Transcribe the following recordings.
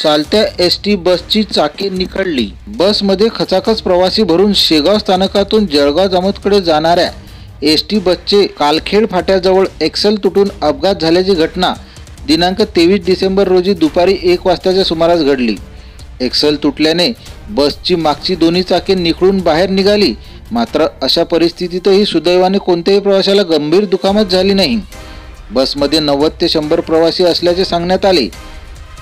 चालत्या एसटी बसची चाके निखळली। बसमध्ये खचाखच प्रवासी भरून शेगाव स्थानकातून जळगाव जामोदकडे जाणाऱ्या एसटी बसचे कालखेड फाट्याजवळ एक्सेल तुटून अपघात झाल्याची घटना दिनांक 23 डिसेंबर रोजी दुपारी 1 वाजताच्या सुमारास घडली। एक्सेल तुटल्याने बसची मागची दोन्ही चाके निखळून बाहेर निघाली। मात्र अशा परिस्थितीतही सुदैवाने कोणत्याही प्रवाशाला गंभीर दुखापत झाली नाही। बसमध्ये 90 ते 100 प्रवासी असल्याचे सांगण्यात आले।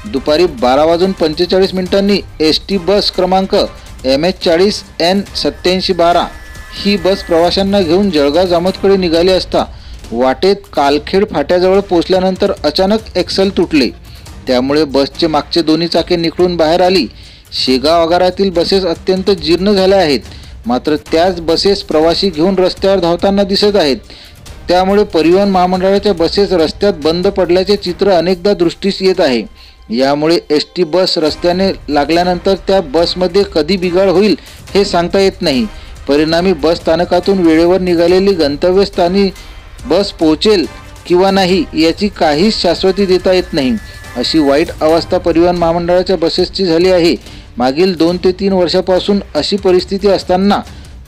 दुपारी 12:45 एसटी बस क्रमांक MH40N8712 ही बस प्रवाशांना घेऊन जळगाव जामोदकडे निघाली असता वाटेत कालखेड फाट्याजवळ पोहोचल्यानंतर अचानक एक्सेल तुटले। त्यामुळे बसचे मागचे दोन्ही चाके निखळून बाहेर आली। शेगाव आगारातील बसेस अत्यंत जीर्ण झाल्या आहेत। मात्र त्याच बसेस प्रवासी घेऊन रस्त्यावर धावताना दिसत आहेत। त्यामुळे परिवहन महामंडळाच्या बसेस रस्त्यात बंद पडल्याचे चित्र अनेकदा दृष्टीस येत आहे। यामुळे एसटी बस रस्त्याने लागल्यानंतर त्या बसमध्ये कधी बिघाड होईल हे सांगता येत नाही। परिणामी बस स्थानकातून वेळेवर निघालेली गंतव्यस्थानी बस पोहोचेल किंवा नाही याची काहीच शाश्वती देता येत नाही। अशी वाईट अवस्था परिवहन महामंडळाच्या बसेसची झाली आहे। मागील 2 ते 3 वर्षापासून अशी परिस्थिती असताना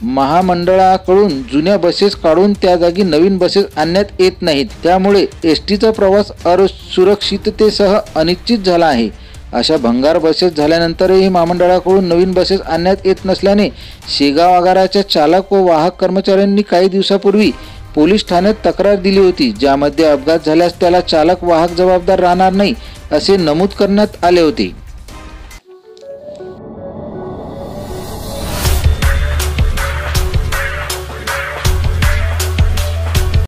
महामंडळाकडून जुन्या बसेस काढून त्या जागी नवीन बसेस आणण्यात येत नाहीत। त्यामुळे एसटीचा प्रवास असुरक्षिततेसह अनिश्चित झाला आहे। अशा भंगार बसेस झाल्यानंतरही महामंडळाकडून नवीन बसेस आणण्यात येत नसल्याने शेगाव आगाराच्या चालक व वाहक कर्मचाऱ्यांनी काही दिवसापूर्वी पोलीस ठाण्यात तक्रार दिली होती, ज्यामध्ये अपघात झाल्यास त्याला चालक वाहक जबाबदार राहणार नाही असे नमूद करण्यात आले होते।